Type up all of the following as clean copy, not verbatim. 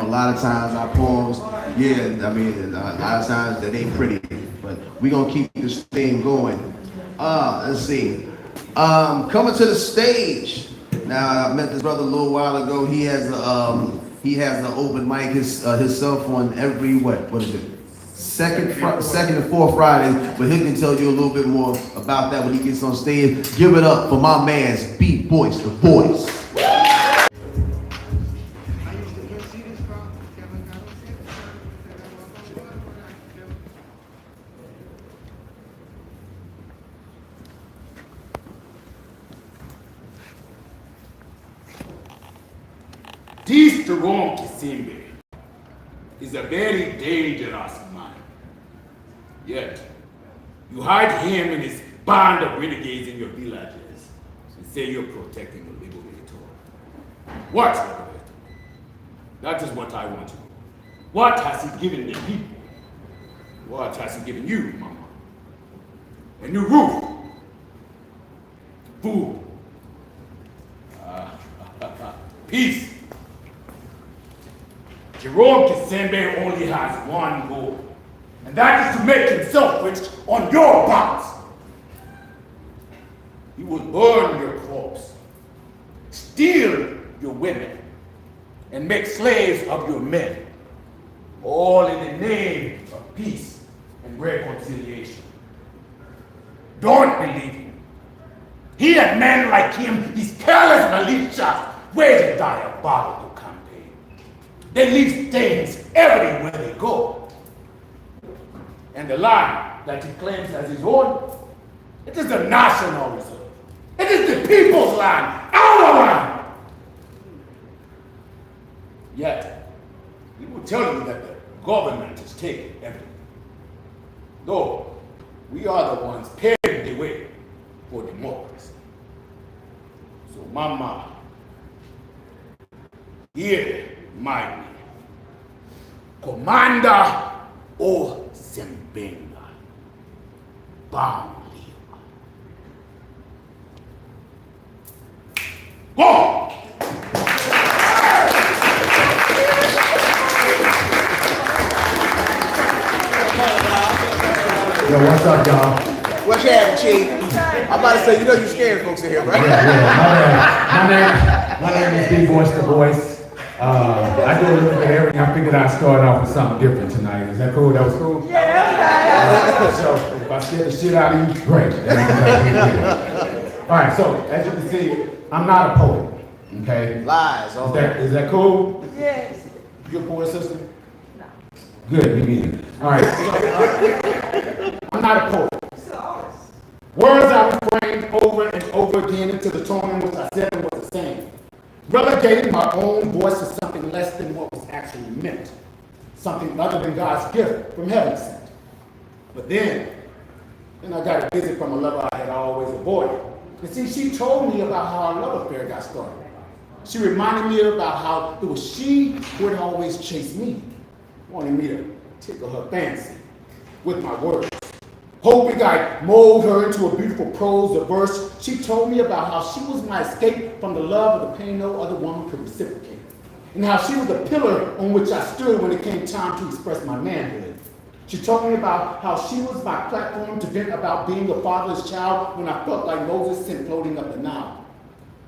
know, a lot of times our poems, yeah, I mean, a lot of times that ain't pretty, but we're gonna keep this thing going. Let's see. Coming to the stage. Now, I met this brother a little while ago. He has an open mic, himself on every, what is it? Second and fourth Fridays, but he can tell you a little bit more about that when he gets on stage. Give it up for my man's B Boyce, the voice. This Jerome Kisimbe is a very dangerous man. Yet, you hide him in his band of renegades in your villages and say you're protecting the liberator. What liberator? That is what I want to know. What has he given the people? What has he given you, Mama? A new roof? Food? Peace? Jerome Kisembe only has one goal, and that is to make himself rich on your backs. He will burn your crops, steal your women, and make slaves of your men, all in the name of peace and reconciliation. Don't believe him. He and men like him, these careless militias, wage a diabolical campaign. They leave stains everywhere they go. And the land that he claims as his own, it is the national reserve. It is the people's land, our land. Yet, he will tell you that the government is taking everything. Though, we are the ones paving the way for democracy. So, Mama, hear my name. Commander O. Sembenga. Bam. Go! Yo, what's up, y'all? What's happening, Chief? I'm about to say, you know you scared folks in here, right? Yeah. My name is B Boyce, the voice. I do a little bit of everything. I figured I'd start off with something different tonight. Is that cool? That was cool? Yeah. So if I scare the shit out of you, great. All right, so as you can see, I'm not a poet, okay? Lies. Is that cool? Yes. You a poet, sister? No. Good, me neither. All right. I'm not a poet. Words I refrained over and over again into the tone in which I said them was the same. Relegating my own voice to something less than what was actually meant. Something other than God's gift from heaven sent. But then I got a visit from a lover I had always avoided. You see, she told me about how our love affair got started. She reminded me about how it was she who had always chased me, wanting me to tickle her fancy with my words. Hoping I'd mold her into a beautiful prose or verse, she told me about how she was my escape from the love of the pain no other woman could reciprocate. And how she was the pillar on which I stood when it came time to express my manhood. She told me about how she was my platform to vent about being a fatherless child when I felt like Moses sent floating up the Nile.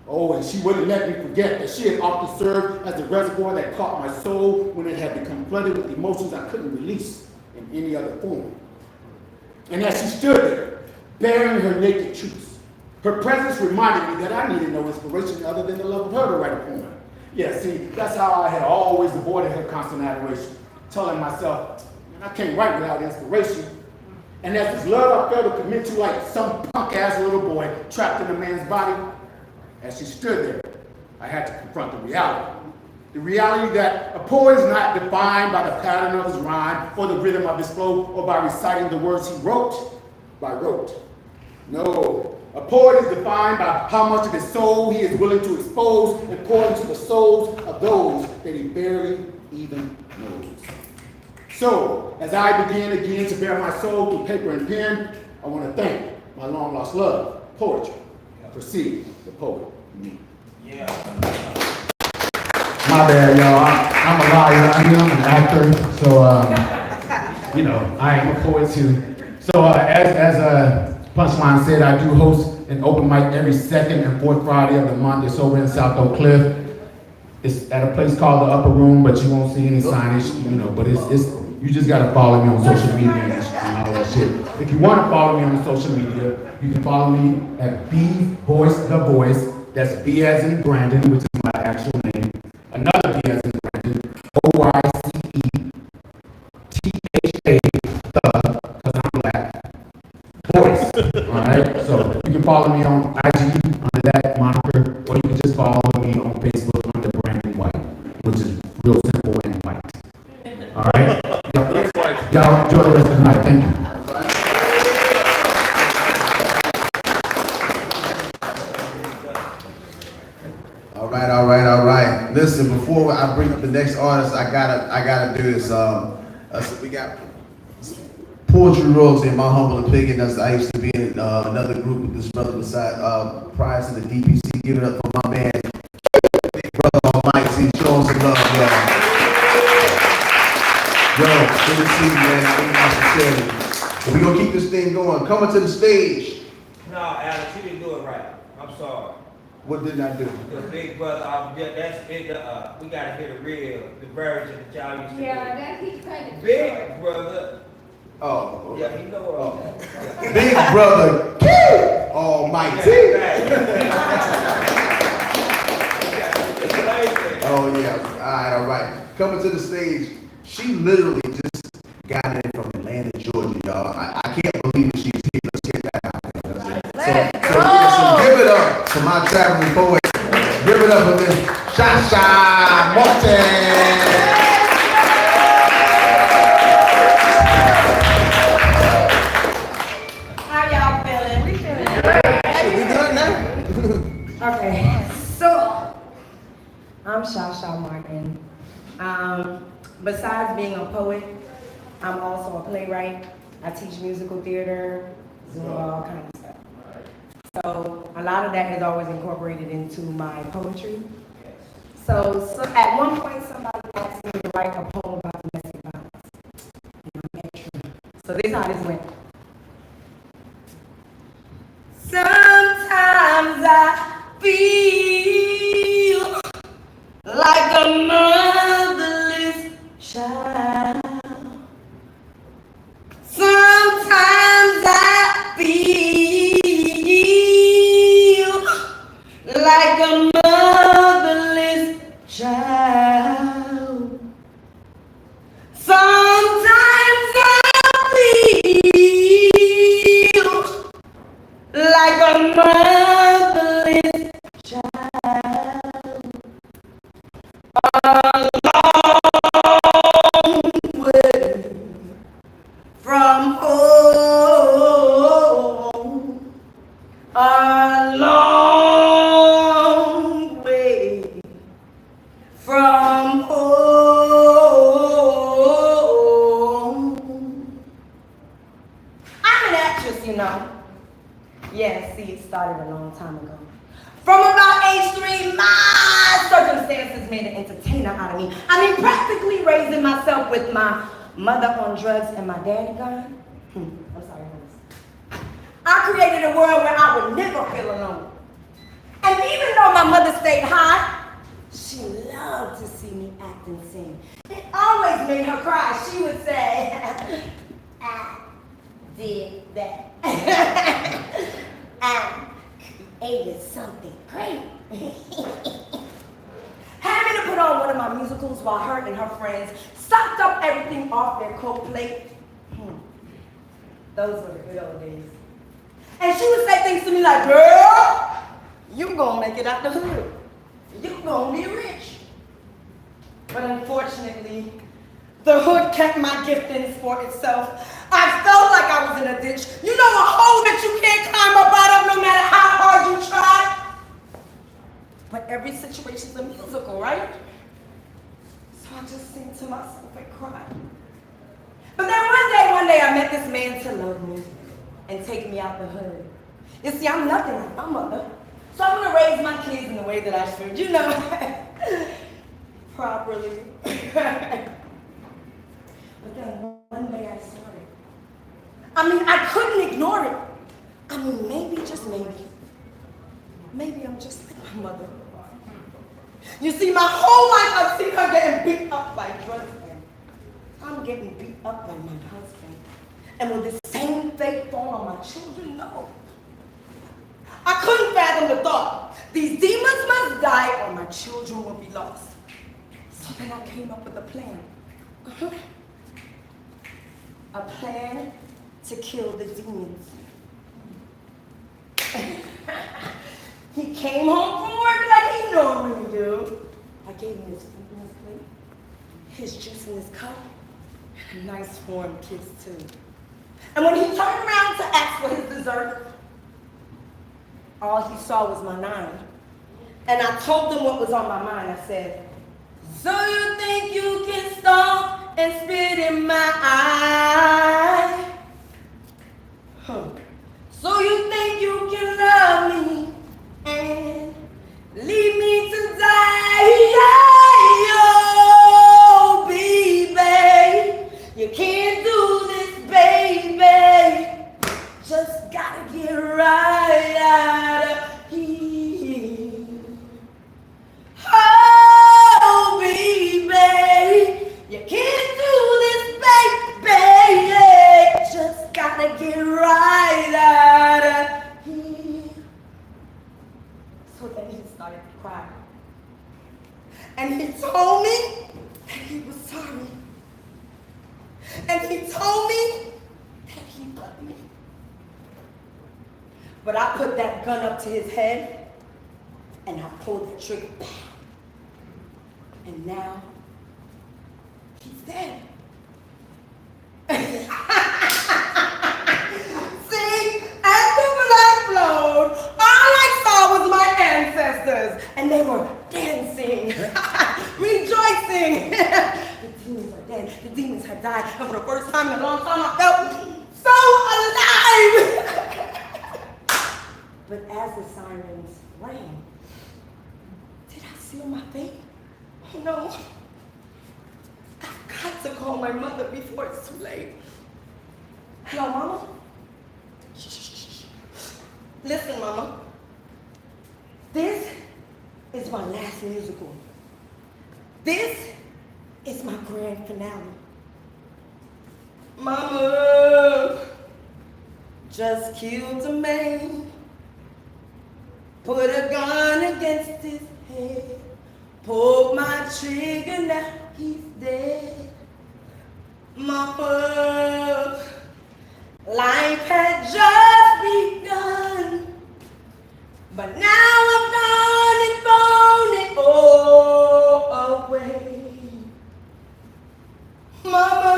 Oh, and she wouldn't let me forget that she had often served as the reservoir that caught my soul when it had become flooded with emotions I couldn't release in any other form. And as she stood there, bearing her naked truths, her presence reminded me that I needed no inspiration other than the love of her to write a poem. Yeah, see, that's how I had always avoided her constant adoration, telling myself, I can't write without inspiration. And as this love I felt to commit to like some punk-ass little boy trapped in a man's body, as she stood there, I had to confront the reality. The reality that a poet is not defined by the pattern of his rhyme or the rhythm of his flow or by reciting the words he wrote by rote. No, a poet is defined by how much of his soul he is willing to expose and pour into the souls of those that he barely even knows. So, as I begin again to bear my soul through paper and pen, I want to thank my long lost love, poetry, for seeing the poet in me. My bad, y'all. I'm a liar. I'm an actor, so you know, I am a poet too. So as Punchline said, I do host an open mic every second and fourth Friday of the month. It's over in South Oak Cliff. It's at a place called the Upper Room, but you won't see any signage, you know. But it's you just gotta follow me on social media and all that shit. If you want to follow me on social media, you can follow me at B Voice the Voice. That's B as in Brandon, which is my actual name. Another B as in Brandon, OYCETHA, because I'm black. Voice. Alright? So you can follow me on IG under that moniker, or you can just follow me on Facebook under Brandon White, which is real simple and white. Alright? Y'all enjoy the rest of the night. Thank you. All right. Listen, before I bring up the next artist, I gotta do this. So we got Poetry Royalty, in my humble opinion. I used to be in another group with this brother beside prior to the DPC. Give it up for my man, big brother Almighty. Show him some love, y'all. Yo, good to see you, man. I think my sincerity. We're gonna keep this thing going. Coming to the stage. No, Alex, you didn't do it right. I'm sorry. What did I do? The big brother, that's it. We gotta hear the version that y'all used to do. Yeah, that he's kind of Big brother. Oh, Yeah, you know what I'm saying. Big brother Almighty. Oh yeah. All right. Coming to the stage. She literally just got in from Atlanta, Georgia, y'all. I can't believe it. She's here. Let's get that out there. So give it up to my traveling poet. Give it up for Miss Shasha Martin. How y'all feeling? We feeling good. Okay, so I'm Shasha Martin. Besides being a poet, I'm also a playwright. I teach musical theater, all kinds of stuff. So a lot of that is always incorporated into my poetry. So at one point, somebody asked me to write a poem about domestic violence. And I'm extra. So this is how this went. Sometimes I feel like a motherless child. Sometimes I feel like a motherless child. Sometimes I feel like a motherless child. A long way from home. A long way from home. I'm an actress, you know. Yeah, see, it started a long time ago. From about age 3, my circumstances made an entertainer out of me. I mean, practically raising myself with my mother on drugs and my daddy gone. I'm sorry, honest. I created a world where I would never feel alone. And even though my mother stayed high, she loved to see me act and sing. It always made her cry. She would say, I did that. I created something great. Having to put on one of my musicals while her and her friends stocked up everything off their coat plate. Those were the good old days. And she would say things to me like, girl, you gonna make it out the hood. You gonna be rich. But unfortunately, the hood kept my giftings for itself. I felt like I was in a ditch. You know, a hole that you can't climb up out of no matter how hard you try. But every situation's a musical, right? So I just sing to myself and cry. But then one day I met this man to love me and take me out the hood. You see, I'm nothing like my mother. So I'm gonna raise my kids in the way that I should, you know, properly. You see, my whole life I've seen her getting beat up by husband. I'm getting beat up by my husband. And will this same fate fall on my children? No. I couldn't fathom the thought. These demons must die or my children will be lost. So then I came up with a plan. A plan to kill the demons. He came home from work like he normally do. I gave him his food in his plate, his juice in his cup, and a nice warm kiss too. And when he turned around to ask for his dessert, all he saw was my 9. And I told him what was on my mind. I said, so you think you can stomp and spit in my eye? Huh. So you think you can love me and leave me to die? Oh, baby, you can't do this, baby. Just gotta get right out of here. Oh, baby, you can't do this, baby. Just gotta get right out of here. So then he started to cry. And he told me that he was sorry. And he told me that he loved me. But I put that gun up to his head and I pulled the trigger back. And now he's dead. See, as the blood flowed, all I saw was my ancestors, and they were dancing, rejoicing. The demons are dead. The demons had died, and for the first time in a long time, I felt so alive. But as the sirens rang, did I seal my fate? Oh no. I've got to call my mother before it's too late. Hello, Mama? Shh. Listen, Mama. This is my last musical. This is my grand finale. Mama just killed a man. Put a gun against his head. Pulled my trigger, now he's dead. Mama, life had just begun. But now I've done it, thrown it all away. Mama,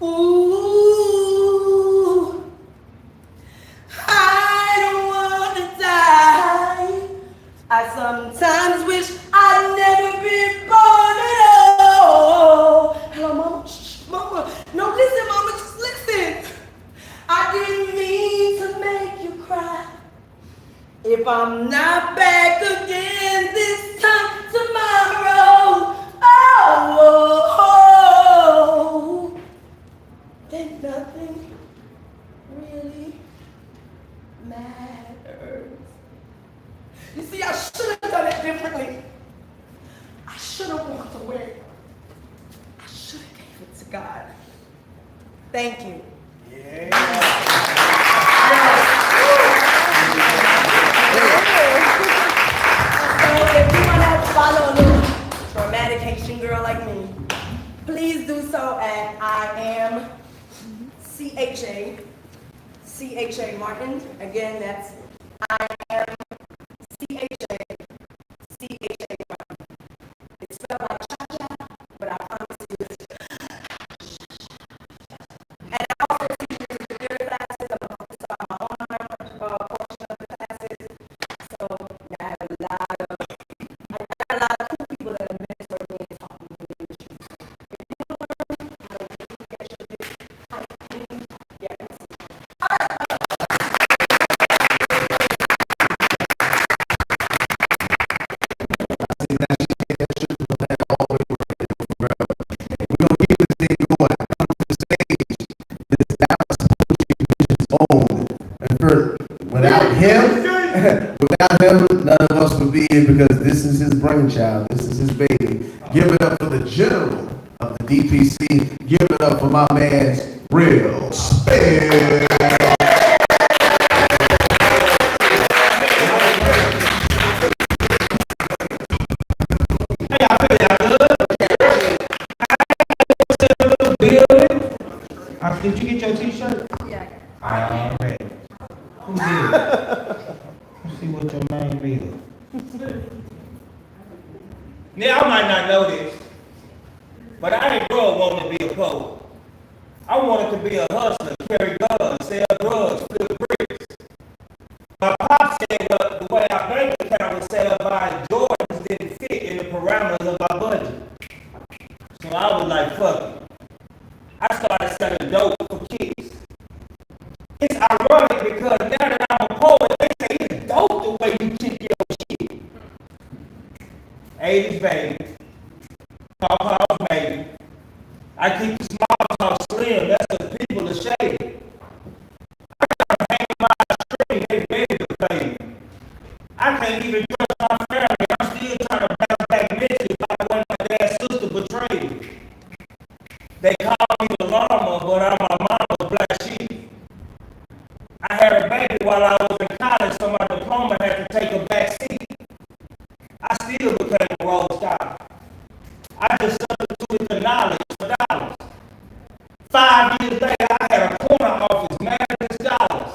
ooh, I don't want to die. I sometimes wish I'd never been born at all. Hello, Mama. Shh, Mama. No, listen, Mama. Just listen. I didn't mean to make you cry. If I'm not back again this time tomorrow, oh, then nothing really matters. You see, I should have done it differently. I should have walked away. I should have gave it to God. Thank you. So if you want to follow a little traumatic Haitian girl like me, please do so at I am CHA Martin. Again, that's I am CHA Martin. It's spelled like cha-cha, but I promise you it's and I also teach computer classes. I'm focused on my online portion of the classes. So I got a lot of cool people that are mentoring me and talking to me. If you want to learn how to really get your how to clean, yeah, Without him, none of us for being, because this is his brainchild, this is his baby. Give it up for the general of the DPC. Give it up for my man, Real Spill. Did you get your t-shirt? Yeah, I got it. All right. Who did? Let's see what your name is. Now, I might not know this, but I didn't grow up wanting to be a poet. I wanted to be a hustler, carry guns, sell drugs, flip bricks. My pop said, well, the way our bank account was set up by Jordans didn't fit in the parameters of our budget. So I was like, fuck it. I started selling dope for kids. It's ironic because now that I'm a poet, they say it's dope the way you kick your shit. 80s baby, Pawpaw's baby. I keep the small talk slim, that's because people are shady. I gotta hang my string, they ready to pay me. I can't even trust my family, I'm still trying to bounce back mentally like when my dad's sister betrayed me. They call me the llama, but I'm my mama's black sheep. I had a baby while I was in college, so my diploma had to take a back seat. I still became a road scholar. I just substituted the knowledge for dollars. 5 years later, I had a corner office managing scholars.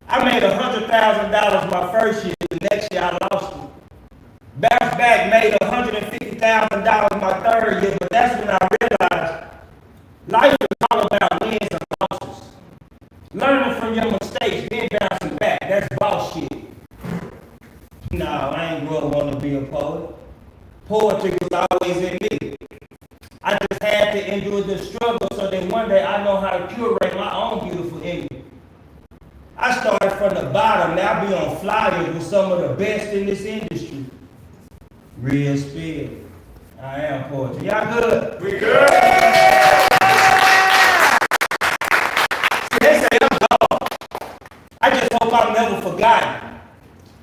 I made $100,000 my first year, the next year I lost it. Bounced back, made $150,000 my third year, but that's when I realized life is all about wins and losses. Learning from your mistakes, then bouncing back, that's bullshit. No, I ain't grew up wanting to be a poet. Poetry was always in me. I just had to endure the struggle so that one day I know how to curate my own beautiful image. I started from the bottom, now be on flyers with some of the best in this industry. Real Spill. I am poetry. Y'all good? We good. See, they say I'm gone. I just hope I'm never forgotten.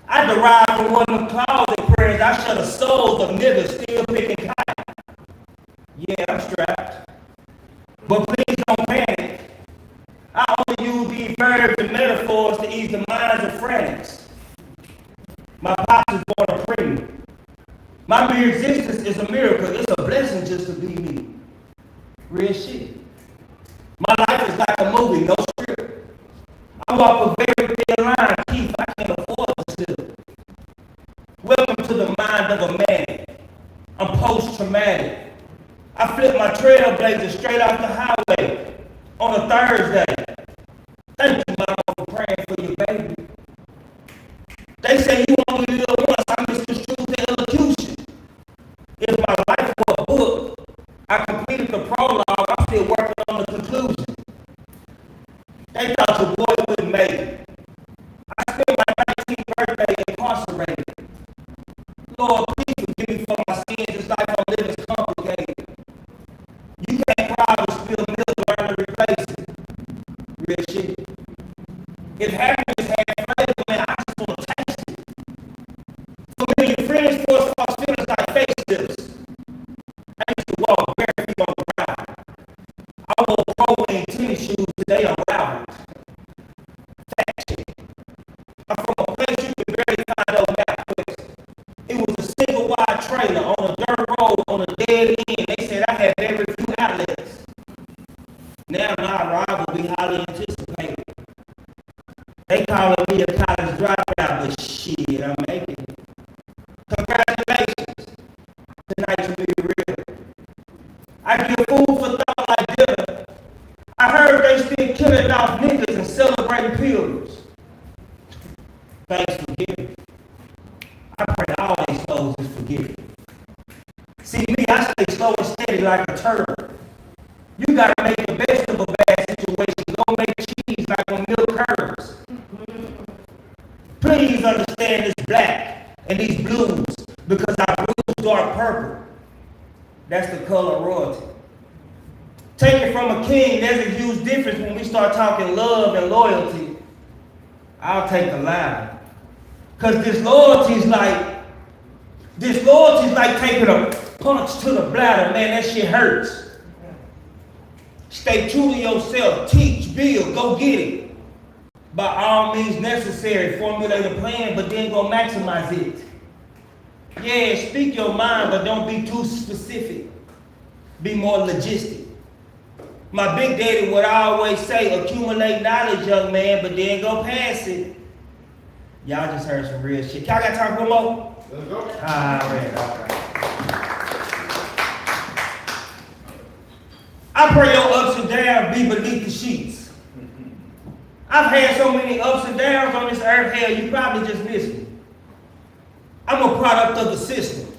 I derived from one of the closet prayers. I shut the souls of niggas still picking cotton. Yeah, I'm strapped. But please don't panic. I only use these verbs and metaphors to ease the minds of friends. My pops is born a premium. My mere existence is a miracle. It's a blessing just to be me. Real shit. My life is like a movie, no script. I walk a very thin line, Keith. I can't afford to still. Welcome to the mind of a man. I'm post-traumatic. I flip my trailblazer straight off the highway on a Thursday. Thank you, Mama, for praying for your baby. They say you only live once. I misconstrued the elocution. If my life were a book, I completed the prologue. I'm still working on the conclusion. They thought your boy wouldn't make it. I spent my 19th birthday incarcerated. Lord, please forgive me for my sins. This life I'm living is complicated. You can't cry or spill milk, learn to replace it. Real shit. If happiness had flavor, man, I just want to taste it. Familiar friends force false feelings like face lips. I used to walk barefoot on the ground. I wore Pro-Wing tennis shoes, today I'm Robert. Fact check. I'm from a place you can barely find on MapQuest. It was a single wide trailer on a dirt road on a dead end. They said I had very few outlets. Now my arrival will be highly anticipated. They calling me a college dropout, but shit, I'm making it. Congratulations. Tonight's will be real. I give food for thought like dinner. I heard they still killing off niggas and celebrating pilgrims. Thanks for giving. I pray all these souls is forgiven. See me, I stay slow and steady like a turtle. You gotta make the best of a bad situation. Go make cheese like when milk curds. Please understand this black and these blues because I bruise dark purple. That's the color of royalty. Take it from a king, there's a huge difference when we start talking love and loyalty. I'll take the line. Because disloyalty is like taking a punch to the bladder, man, that shit hurts. Stay true to yourself, teach, build, go get it. By all means necessary, formulate a plan, but then go maximize it. Yeah, speak your mind, but don't be too specific. Be more logistic. My big daddy would always say, accumulate knowledge, young man, but then go past it. Y'all just heard some real shit. Y'all got time for more? Let's go. All right. I pray your ups and downs be beneath the sheets. I've had so many ups and downs on this earth, hell, you probably just missed me. I'm a product of the system.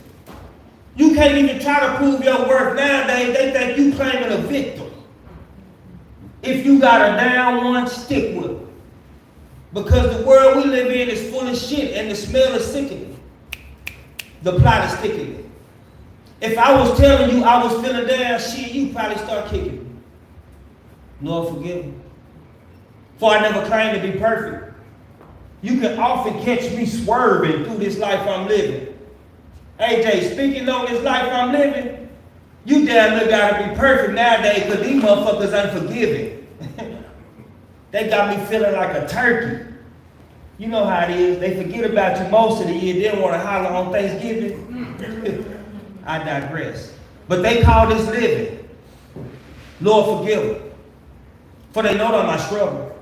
You can't even try to prove your worth nowadays. They think you claiming a victim. If you got a down one, stick with it. Because the world we live in is full of shit and the smell is sickening. The plot is thickening. If I was telling you I was feeling down, shit, you probably start kicking me. Lord forgive me. For I never claimed to be perfect. You can often catch me swerving through this life I'm living. AJ, speaking on this life I'm living, you damn near gotta be perfect nowadays because these motherfuckers unforgiving. They got me feeling like a turkey. You know how it is. They forget about you most of the year. They don't want to holler on Thanksgiving. I digress. But they call this living. Lord forgive them. For they know that my struggle.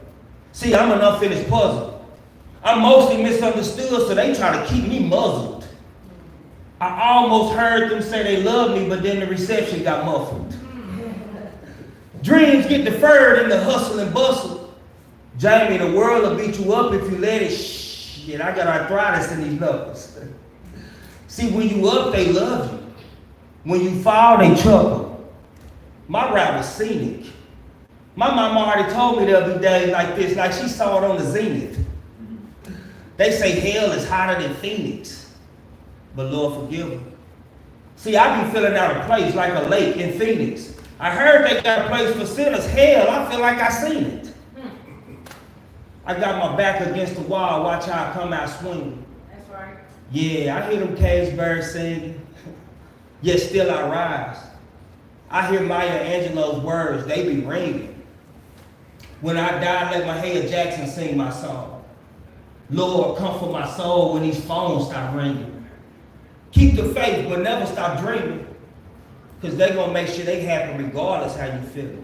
See, I'm an unfinished puzzle. I'm mostly misunderstood, so they try to keep me muzzled. I almost heard them say they love me, but then the reception got muffled. Dreams get deferred in the hustle and bustle. Jamie, the world will beat you up if you let it. Shit, I got arthritis in these knuckles. See, when you up, they love you. When you fall, they chuckle. My route was scenic. My mama already told me there'll be days like this, like she saw it on the Zenith. They say hell is hotter than Phoenix, but Lord forgive them. See, I be filling out a place like a lake in Phoenix. I heard they got a place for sinners. Hell, I feel like I seen it. I got my back against the wall, watch how I come out swinging. That's right. Yeah, I hear them cage birds singing, yet still I rise. I hear Maya Angelou's words, they be ringing. When I die, let Mahalia Jackson sing my song. Lord, comfort my soul when these phones stop ringing. Keep the faith, but never stop dreaming. Because they gonna make sure they happy regardless how you feel.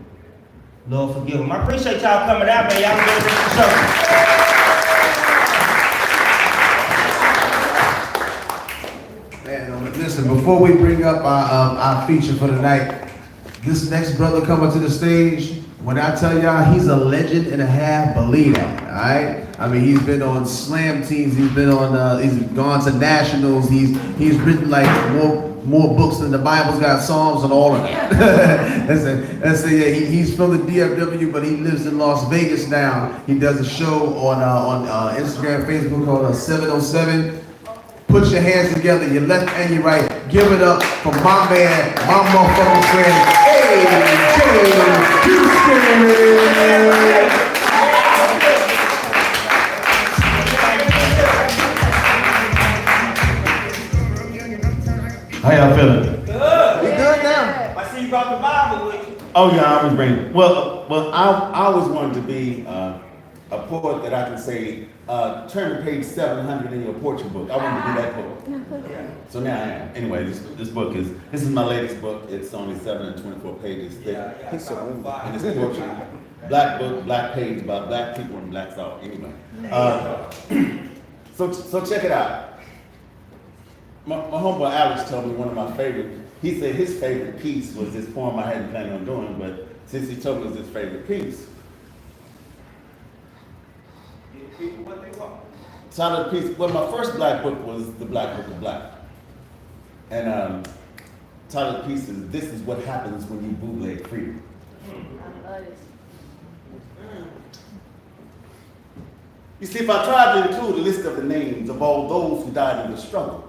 Lord forgive them. I appreciate y'all coming out, man. Y'all been doing the show. Man, listen, before we bring up our feature for tonight, this next brother coming to the stage, when I tell y'all he's a legend and a half, believe that, all right? I mean, he's been on slam teams, he's been on, he's gone to nationals, he's written like more books than the Bible's got Psalms and all of that. That's it. Yeah, he's from the DFW, but he lives in Las Vegas now. He does a show on Instagram, Facebook called 707. Put your hands together, your left and your right. Give it up for my man, my motherfucking friend, AJ Houston. How y'all feeling? Good. We good now? I see you brought the Bible with you. Oh yeah, I always bring it. Well, I always wanted to be a poet that I can say, turn to page 700 in your portrait book. I wanted to be that poet. So now I am. Anyway, this is my latest book. It's only 724 pages thick. He's so wounded. And it's a portrait. Black book, black page about black people and black thought. Anyway. So check it out. My homeboy Alex told me one of my favorite, he said his favorite piece was this poem I hadn't planned on doing, but since he told me it was his favorite piece. Give people what they want. Title of the piece, well, my first black book was The Black Book of Black. And title of the piece is This Is What Happens When You Bootleg Freedom. You see, if I tried to include a list of the names of all those who died in the struggle,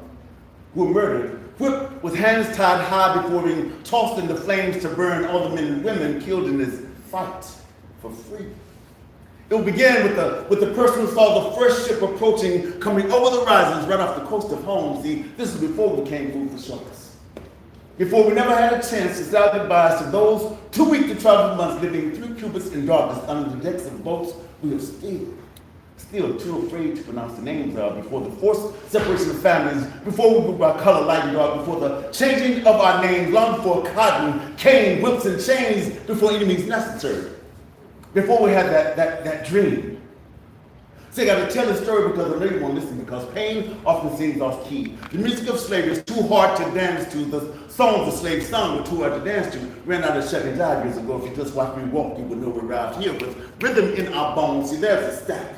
who were murdered, whipped with hands tied high before being tossed in the flames to burn all the men and women killed in this fight for freedom. It will begin with the person who saw the first ship approaching, coming over the horizons right off the coast of home. See, this is before we became food for sharks. Before we never had a chance to say our goodbyes to those too weak to travel months living 3 cubits in darkness under the decks of boats we are still too afraid to pronounce the names of, before the forced separation of families, before we grew by color light and dark, before the changing of our names, long before cotton, cane, whips, and chains, before enemies necessary, before we had that dream. See, I got to tell this story because I know you won't listen, because pain often seems off key. The music of slavery is too hard to dance to. The songs the slaves sung were too hard to dance to. Ran out of Chevy Jive years ago. If you just watch me walk, you would know we're out here with rhythm in our bones. See, there's a stack.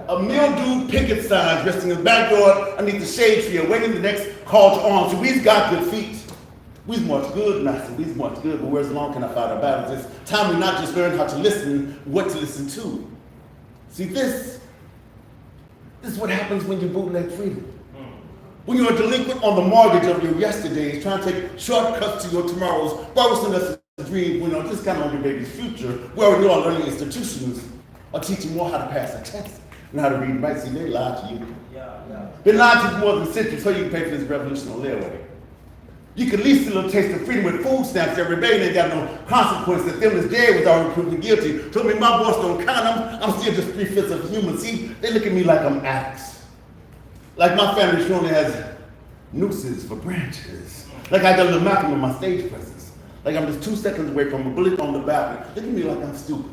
A mildew picket signs resting in the backyard underneath the shade tree, awaiting the next call to arms. So we've got good feet. We've much good, master. We've much good, but where's long can I fight our battles? It's time we not just learn how to listen, what to listen to. See, this is what happens when you bootleg freedom. When you're a delinquent on the mortgage of your yesterdays, trying to take shortcuts to your tomorrows, borrowing us a dream, just kind of on your baby's future, where your learning institutions are teaching more how to pass a test and how to read and write. See, they lie to you. Been lied to you for more than a century, so you can pay for this revolutionary layaway. You can at least a little taste of freedom with food stamps every day, and they got no consequence. That them is dead was already proven guilty. Told me my boss don't count them. I'm still just 3/5 of human. See, they look at me like I'm addicts. Like my family surely has nooses for branches. Like I got a little Malcolm in my stage presence. Like I'm just 2 seconds away from a bullet on the balcony. Look at me like I'm stupid.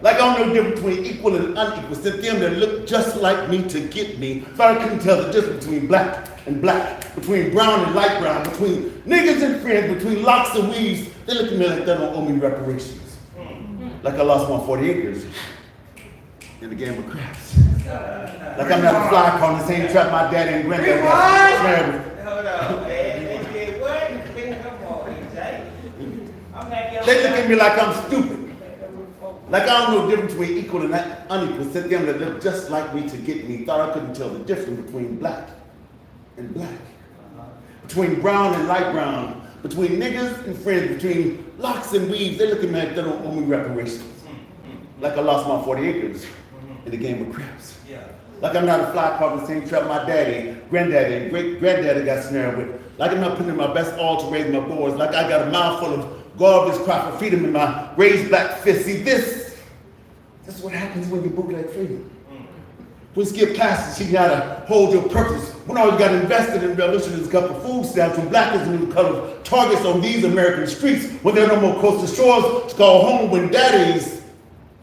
Like I don't know the difference between equal and unequal. Sent them that look just like me to get me. So I couldn't tell the difference between black and black, between brown and light brown, between niggas and friends, between locks and weaves. They look at me like they don't owe me reparations. Like I lost my 40 acres in the game of craps. Like I'm not a fly car in the same trap my daddy and granddaddy got. Hold on, man. What? Come on, Jay. They look at me like I'm stupid. Like I don't know the difference between equal and unequal. Sent them that look just like me to get me. Thought I couldn't tell the difference between black and black. Between brown and light brown. Between niggas and friends. Between locks and weaves. They look at me like they don't owe me reparations. Like I lost my 40 acres in the game of craps. Like I'm not a fly caught in the same trap my daddy, granddaddy, and great-granddaddy got snared with. Like I'm not putting in my best all to raise my boys. Like I got a mouthful of garbage cry for freedom in my raised black fist. See, this is what happens when you bootleg freedom. When you skip classes, you gotta hold your purpose. When all you got invested in revolution is a cup of food stamps, when black is the new color of targets on these American streets, when there are no more coastal shores to call home, when daddies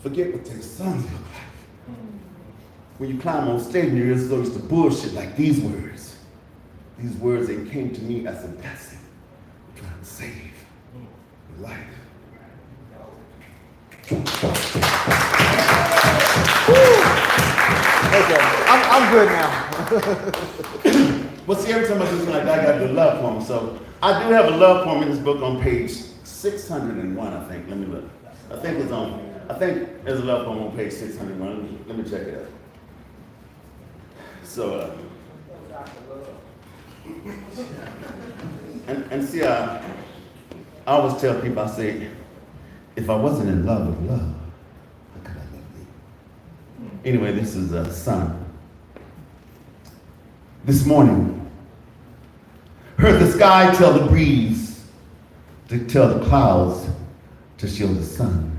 forget what their sons look like. When you climb on stage and you're exposed to bullshit like these words. These words, they came to me as a blessing. I'm trying to save life. Okay, I'm good now. But see, every time I do something like that, I got to do a love poem. So I do have a love poem in this book on page 601, I think. Let me look. I think there's a love poem on page 601. Let me check it out. So, and see, I always tell people, I say, if I wasn't in love with love, how could I love you? Anyway, this is Sun. This morning, heard the sky tell the breeze to tell the clouds to shield the sun.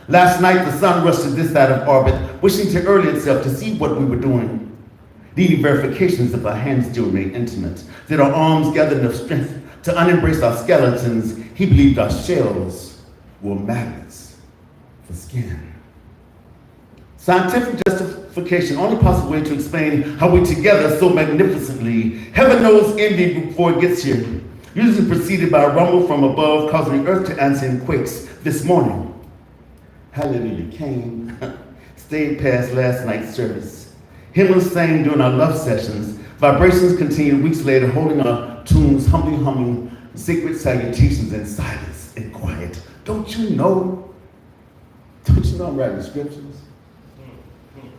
Last night, the sun rushed to this side of orbit, wishing to early itself to see what we were doing. Needing verifications if our hands still remain intimate. Did our arms gather enough strength to unembrace our skeletons? He believed our shells were magnets for skin. Scientific justification, only possible way to explain how we together so magnificently. Heaven knows envy before it gets here. Usually preceded by a rumble from above, causing earth to answer in quakes. This morning, hallelujah came, stayed past last night's service. Hymns sang during our love sessions. Vibrations continued weeks later, holding our tunes, humbly humming sacred salutations in silence and quiet. Don't you know I'm writing scriptures?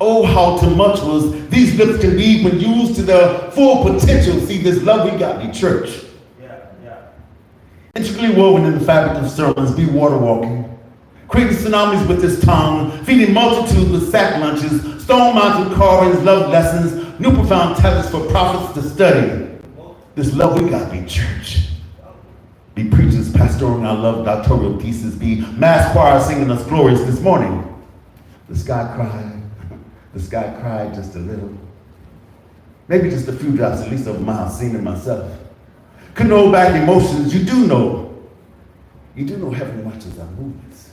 Oh, how tumultuous these lips can be when used to their full potential. See, this love we got in church. Intricately woven in the fabric of sermons, be water walking. creating tsunamis with his tongue, feeding multitudes with sack lunches, stone mountain carvings, love lessons, new profound tablets for prophets to study. This love we got be church. Be preachers pastoring our love doctoral thesis, be mass choir singing us glorious this morning. The sky cried just a little. Maybe just a few drops, at least of miles seen in myself. Couldn't hold back emotions, you do know heaven watches our movements.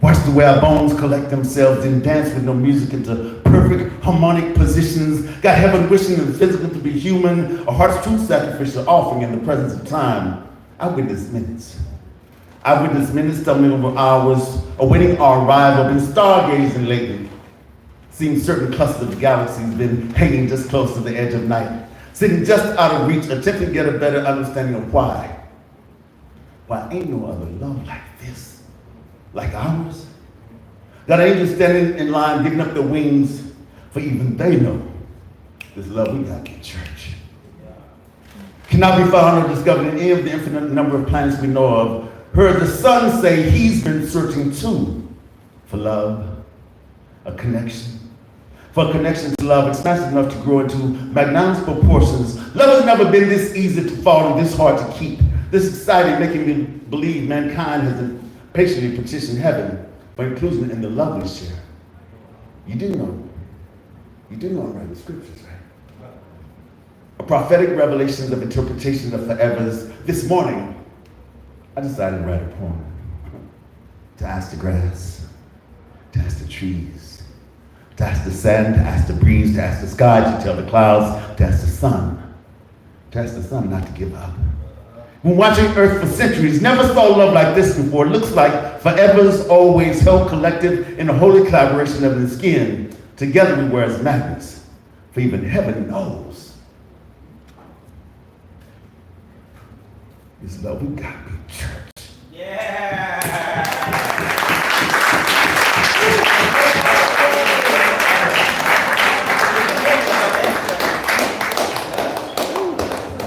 Watch the way our bones collect themselves, then dance with no music into perfect harmonic positions. Got heaven wishing the physical to be human, a heart's true sacrificial offering in the presence of time. I witnessed minutes stumbling over hours, awaiting our arrival, been stargazing lately. Seen certain clusters of galaxies, been hanging just close to the edge of night, sitting just out of reach, attempting to get a better understanding of why. Why ain't no other love like this, like ours? Got angels standing in line, giving up their wings, for even they know this love we got in church. Cannot be found or discovered in any of the infinite number of planets we know of. Heard the sun say he's been searching too for love, a connection. For a connection to love, expansive enough to grow into magnanimous proportions. Love has never been this easy to fall and this hard to keep. This exciting, making me believe mankind has patiently petitioned heaven for inclusion in the love we share. You do know I'm writing scriptures, right? A prophetic revelations of interpretations of forevers. This morning, I decided to write a poem. To ask the grass, to ask the trees, to ask the sand, to ask the breeze, to ask the sky, to tell the clouds, to ask the sun not to give up. When watching Earth for centuries, never saw love like this before. It looks like forever's always held collective in a holy collaboration of the skin. Together we were as magnets, for even heaven knows this love we got be church.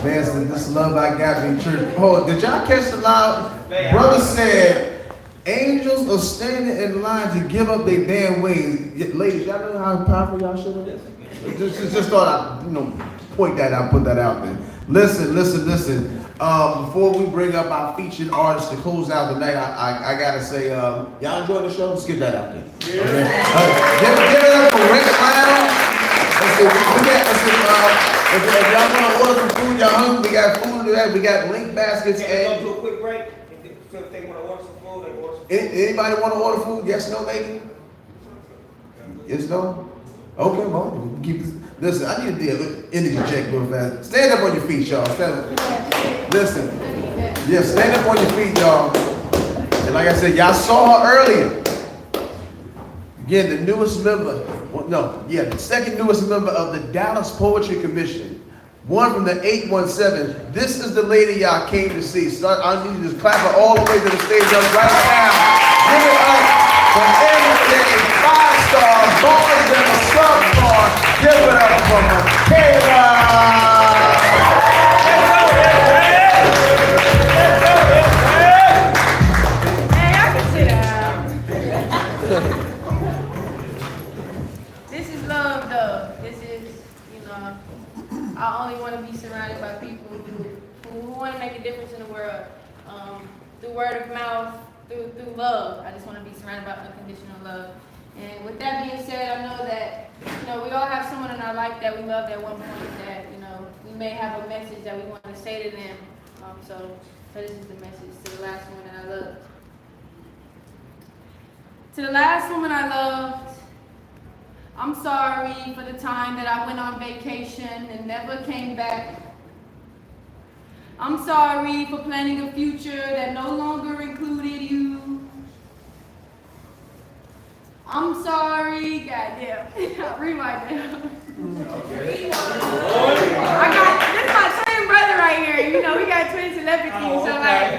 Man said, this love I got in church. Oh, did y'all catch the loud? Brother said, angels are standing in line to give up their damn wings. Ladies, y'all know how powerful y'all should have? Just thought I'd, point that out, put that out there. Listen. Before we bring up our featured artists to close out the night, I gotta say, y'all enjoy the show? Let's get that out there. Yeah. Okay. Give it up for Rick Clown. If y'all want to order some food, y'all hungry, we got food today. We got link baskets. Can we go to a quick break? If they want to order some food, they order some food. Anybody want to order food? Yes, no, lady? Yes, no? Okay, well, keep this. Listen, I need to do an energy check real fast. Stand up on your feet, y'all. Listen. Yeah, stand up on your feet, y'all. And like I said, y'all saw her earlier. Again, the newest member, the second newest member of the Dallas Poetry Commission. One from the 817. This is the lady y'all came to see. So I need you to clap her all the way to the stage right now. Give it up for everything 5-star, bars than a sub-star. Give it up for Michaela. Hey, I can sit down. This is love, though. This is, I only want to be surrounded by people who want to make a difference in the world. Through word of mouth, through love. I just want to be surrounded by unconditional love. And with that being said, I know that, we all have someone in our life that we loved at one point that, we may have a message that we want to say to them. So this is the message to the last woman that I loved. To the last woman I loved, I'm sorry for the time that I went on vacation and never came back. I'm sorry for planning a future that no longer included you. I'm sorry, goddamn. Rewind that. This is my twin brother right here. We got twin telepathy, so like,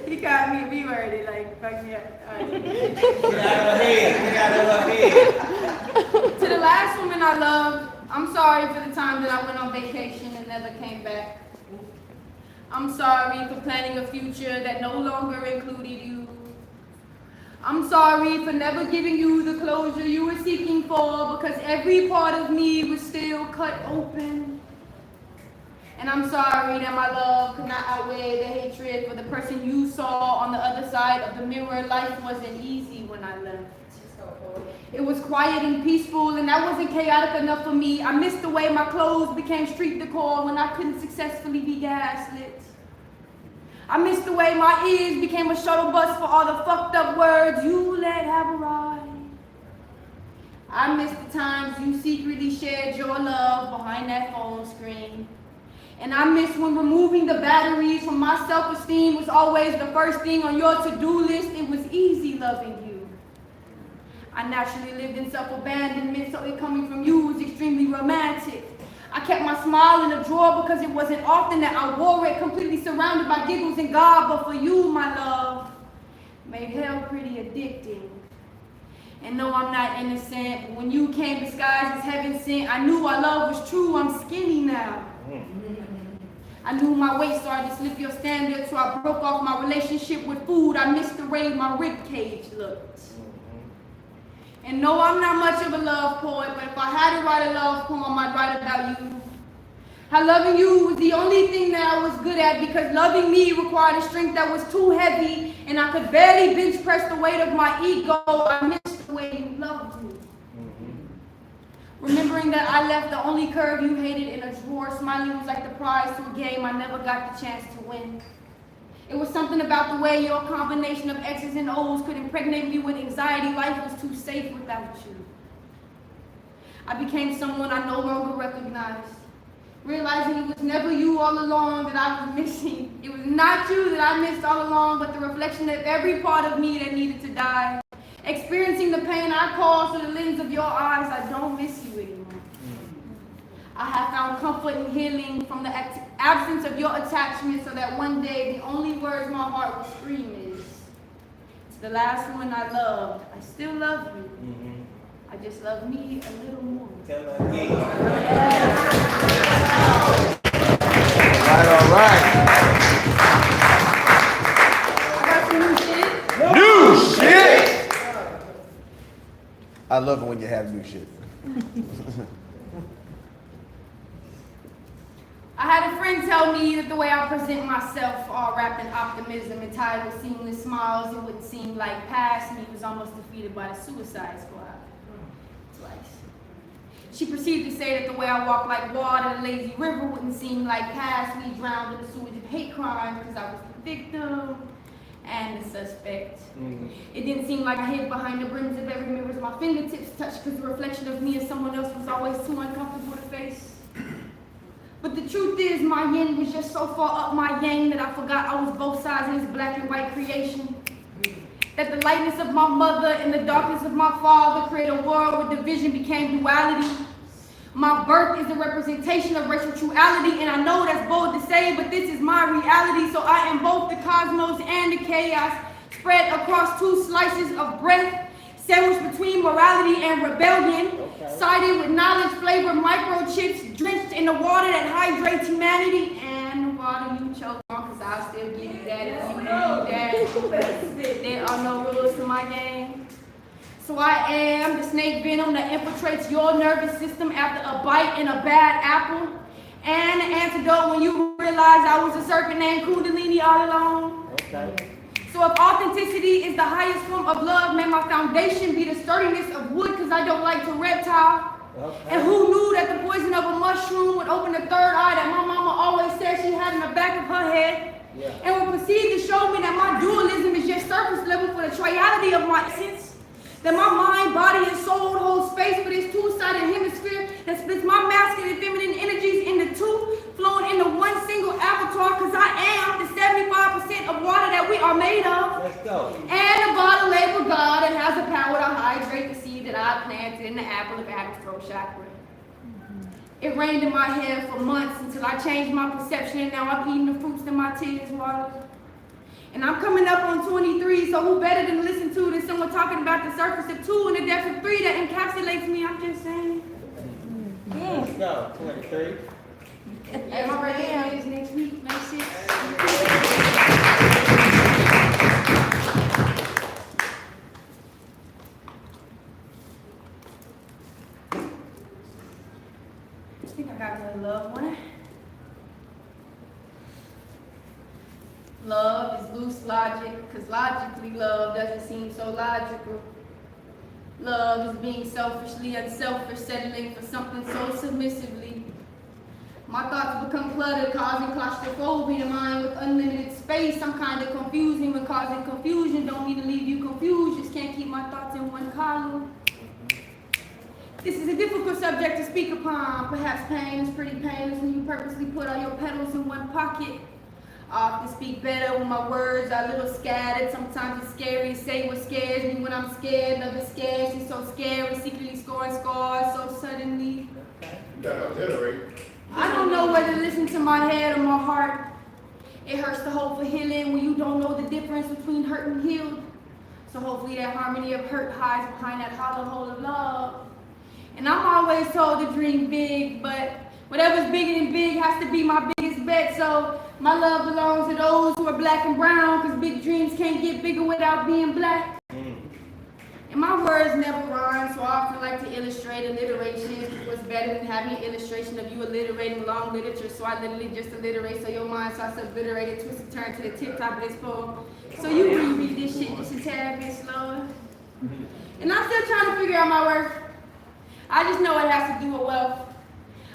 he got me B-worded, like, fuck me up. All right. Get out of her head. To the last woman I loved, I'm sorry for the time that I went on vacation and never came back. I'm sorry for planning a future that no longer included you. I'm sorry for never giving you the closure you were seeking for because every part of me was still cut open. And I'm sorry that my love could not outweigh the hatred for the person you saw on the other side of the mirror. Life wasn't easy when I left. It was quiet and peaceful, and that wasn't chaotic enough for me. I missed the way my clothes became street decor when I couldn't successfully be gaslit. I missed the way my ears became a shuttle bus for all the fucked up words you let have a ride. I missed the times you secretly shared your love behind that phone screen. And I miss when removing the batteries from my self-esteem was always the first thing on your to-do list. It was easy loving you. I naturally lived in self-abandonment, so it coming from you was extremely romantic. I kept my smile in a drawer because it wasn't often that I wore it, completely surrounded by giggles and God, but for you, my love, made hell pretty addicting. And no, I'm not innocent, but when you came disguised as heaven sent, I knew our love was true. I'm skinny now. I knew my weight started to slip your standard, so I broke off my relationship with food. I missed the way my rib cage looked. And no, I'm not much of a love poet, but if I had to write a love poem, I'd write about you. How loving you was the only thing that I was good at because loving me required a strength that was too heavy and I could barely bench press the weight of my ego. I missed the way you loved me. Remembering that I left the only curve you hated in a drawer, smiling was like the prize to a game I never got the chance to win. It was something about the way your combination of X's and O's could impregnate me with anxiety. Life was too safe without you. I became someone I no longer recognized, realizing it was never you all along that I was missing. It was not you that I missed all along, but the reflection of every part of me that needed to die. Experiencing the pain I caused through the lens of your eyes, I don't miss you anymore. I have found comfort and healing from the absence of your attachment so that one day the only words my heart will scream is, it's the last one I loved. I still love you. I just love me a little more. All right. I got some new shit. New shit! I love it when you have new shit. I had a friend tell me that the way I present myself, all wrapped in optimism and tied with seamless smiles, it would seem like past me was almost defeated by the Suicide Squad. Twice. She proceeded to say that the way I walk like water in a lazy river wouldn't seem like past me drowned in the sewage of hate crime because I was the victim and the suspect. It didn't seem like I hid behind the brims of every mirror my fingertips touched because the reflection of me as someone else was always too uncomfortable to face. But the truth is, my yin was just so far up my yang that I forgot I was both sides in this black and white creation. That the lightness of my mother and the darkness of my father created a world where division became duality. My birth is a representation of racial duality, and I know that's bold to say, but this is my reality. So I am both the cosmos and the chaos, spread across two slices of breath, sandwiched between morality and rebellion, sided with knowledge-flavored microchips, drenched in the water that hydrates humanity, and the water you choke on, because I'll still give you that if you need that. There are no rules to my game. So I am the snake venom that infiltrates your nervous system after a bite in a bad apple, and the antidote when you realize I was a serpent named Kundalini all along. So if authenticity is the highest form of love, may my foundation be the sturdiness of wood because I don't like to reptile. And who knew that the poison of a mushroom would open the third eye that my mama always said she had in the back of her head? And would proceed to show me that my dualism is just surface level for the triality of my essence. That my mind, body, and soul hold space for this two-sided hemisphere that splits my masculine and feminine energies into two, flowing into one single avatar, because I am the 75% of water that we are made of. Let's go. And a bottle labeled God that has the power to hydrate the seed that I planted in the apple of Adam's throat chakra. It rained in my head for months until I changed my perception, and now I'm eating the fruits that my tears watered. And I'm coming up on 23, so who better than listen to than someone talking about the surface of 2 and the depth of 3 that encapsulates me? I'm just saying. Let's go. 23. And my birthday is next week, May 6th. Love is loose logic, because logically love doesn't seem so logical. Love is being selfishly unselfish, settling for something so submissively. My thoughts become cluttered, causing claustrophobia, mind with unlimited space. I'm kind of confusing when causing confusion. Don't mean to leave you confused, just can't keep my thoughts in one column. This is a difficult subject to speak upon. Perhaps pain is pretty painless when you purposely put all your petals in one pocket. I often speak better when my words are a little scattered. Sometimes it's scary to say what scares me when I'm scared. Never scared, she's so scary, secretly scoring scars so suddenly. I don't know whether to listen to my head or my heart. It hurts to hope for healing when you don't know the difference between hurt and healed. So hopefully that harmony of hurt hides behind that hollow hole of love. And I'm always told to dream big, but whatever's bigger than big has to be my biggest bet. So my love belongs to those who are black and brown, because big dreams can't get bigger without being black. And my words never rhyme, so I often like to illustrate alliteration. What's better than having an illustration of you alliterating long literature, so I literally just alliterate, so your mind starts to obliterate it, twist and turn to the tip top of this poem. So you read this shit just a tad bit slower. And I'm still trying to figure out my worth. I just know it has to do with wealth.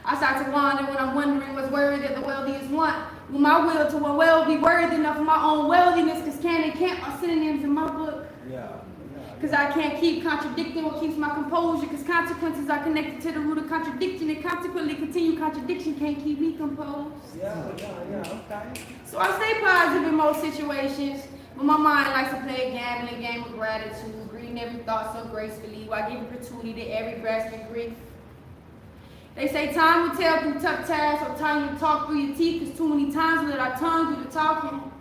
I start to wonder when I'm wondering what's worthy that the wealthiest want. Will my will to well be worthy enough of my own wealthiness? Because can and can't are synonyms in my book. Because I can't keep contradicting what keeps my composure. Because consequences are connected to the root of contradiction. And consequently, continued contradiction can't keep me composed. Okay. So I stay positive in most situations. But my mind likes to play a gambling game of gratitude. Greeting every thought so gracefully while giving gratuity to every grasping grief. They say time will tell through tough tasks, or time you talk through your teeth, because too many times we let our tongue do the talking.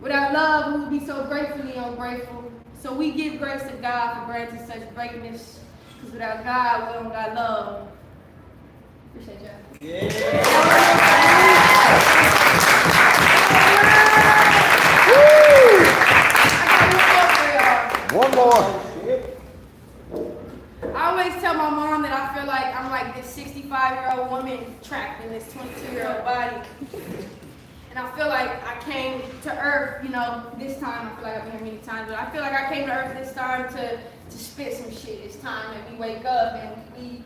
Without love, we would be so gratefully ungrateful. So we give grace to God for granting such greatness, because without God, we don't got love. Appreciate y'all. I got One more. I always tell my mom that I feel like I'm like this 65-year-old woman trapped in this 22-year-old body. And I feel like I came to Earth, this time. I feel like I've been here many times, but I feel like I came to Earth this time to spit some shit. It's time that we wake up and we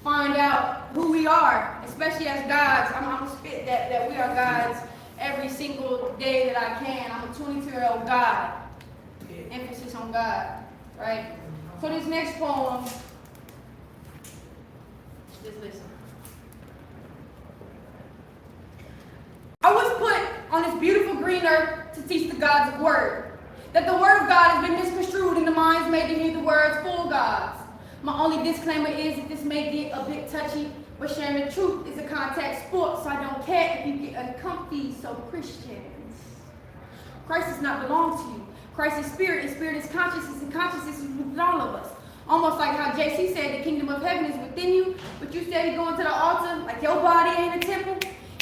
find out who we are, especially as gods. I'm gonna spit that we are gods every single day that I can. I'm a 22-year-old god. Emphasis on God, right? So this next poem, just listen. I was put on this beautiful green earth to teach the gods of word. That the word of God has been misconstrued and the minds made to hear the words full gods. My only disclaimer is that this may get a bit touchy, but sharing the truth is a contact sport, so I don't care if you get uncomfy, so Christians. Christ does not belong to you. Christ is spirit, and spirit is consciousness, and consciousness is within all of us. Almost like how JC said the kingdom of heaven is within you, but you steady going to the altar like your body ain't a temple.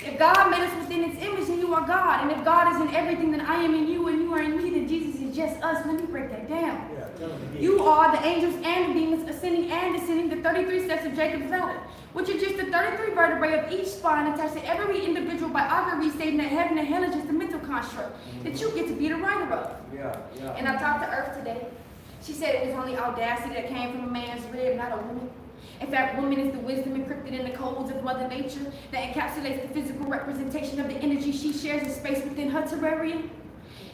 If God made us within its image, then you are God. And if God is in everything, then I am in you and you are in me, then Jesus is just us. Let me break that down. You are the angels and the demons ascending and descending the 33 steps of Jacob's ladder, which are just the 33 vertebrae of each spine attached to every individual biography stating that heaven and hell is just a mental construct that you get to be the writer of. And I talked to Earth today. She said it was only audacity that came from a man's rib, not a woman. In fact, woman is the wisdom encrypted in the codes of Mother Nature that encapsulates the physical representation of the energy she shares in space within her terrarium.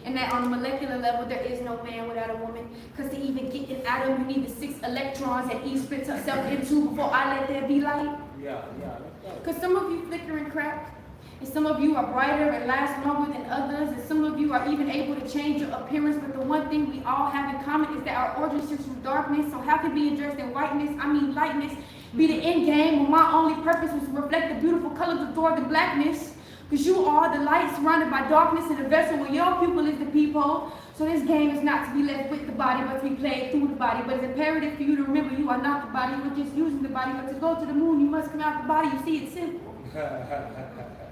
And that on a molecular level, there is no man without a woman. Because to even get an atom, you need the 6 electrons that Eve splits herself into before I let there be light. Because some of you flicker and crack. And some of you are brighter and last longer than others. And some of you are even able to change your appearance. But the one thing we all have in common is that our origin stems from darkness. So how can being dressed in whiteness, lightness, be the end game when my only purpose was to reflect the beautiful colors of dark and blackness? Because you are the light surrounded by darkness in a vessel where your pupil is the peephole. So this game is not to be left with the body, but to be played through the body. But it's imperative for you to remember you are not the body, you are just using the body. But to go to the moon, you must come out the body. You see, it's simple.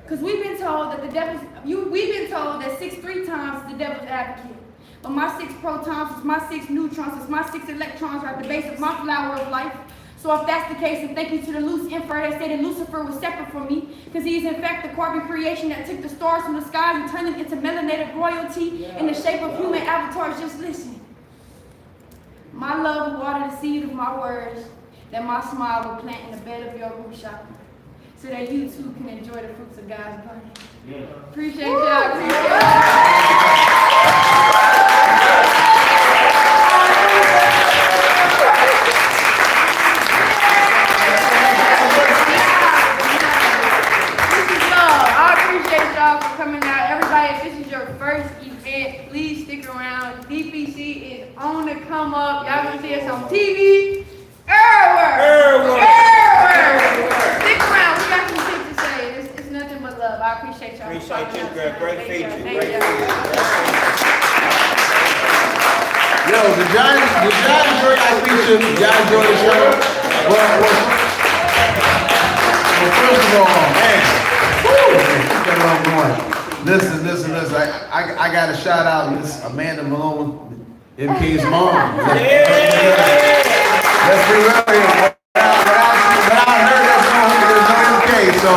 Because we've been told that we've been told that 6 3 times is the devil's advocate. But my 6 protons is my 6 neutrons, is my 6 electrons are at the base of my flower of life. So if that's the case, then thank you to the loose emperor that said that Lucifer was separate from me, because he is in fact the carbon creation that took the stars from the skies and turned them into melanated royalty in the shape of human avatars. Just listen. My love will water the seed of my words, that my smile will plant in the bed of your root chakra, so that you too can enjoy the fruits of God's garden. Appreciate y'all. I appreciate y'all for coming out. Everybody, if this is your first event, please stick around. DPC is on the come up. Y'all gonna see us on TV. Everywhere. Stick around. We got some shit to say. It's nothing but love. I appreciate y'all. Appreciate you, girl. Great feature. Thank Great y'all. feature. Yo, did y'all enjoy that feature? Did y'all enjoy the show? Well, first of all, man, keep that on going. Listen. I got to shout out Miss Amanda Malone, MK's mom. Let's be real here. Without her, there's no MK. So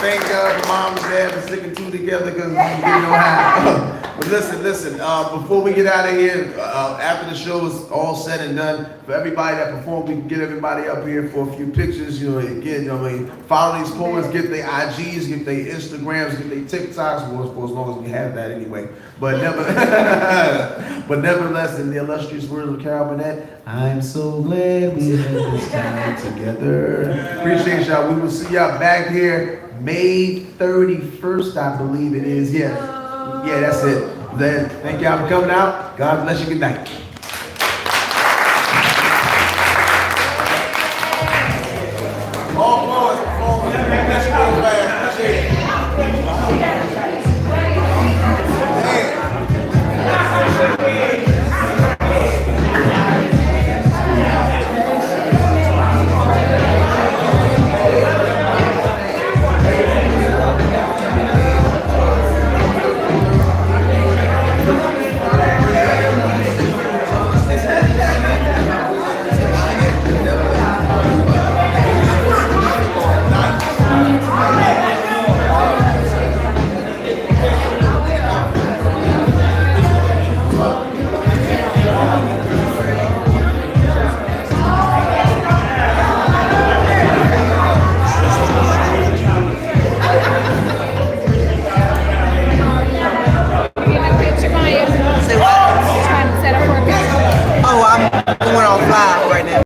thank God for mom and dad for sticking two together because we didn't know how. But listen, before we get out of here, after the show is all said and done, for everybody that performed, we can get everybody up here for a few pictures, follow these poets, get their IGs, get their Instagrams, get their TikToks, for as long as we have that anyway. But nevertheless, in the illustrious words of Carol Burnett, I'm so glad we had this time together. Appreciate y'all. We will see y'all back here May 31st, I believe it is. Yeah, that's it. Then thank y'all for coming out. God bless you. Good night. All poets, let's go fast. Oh, I'm going on live right now.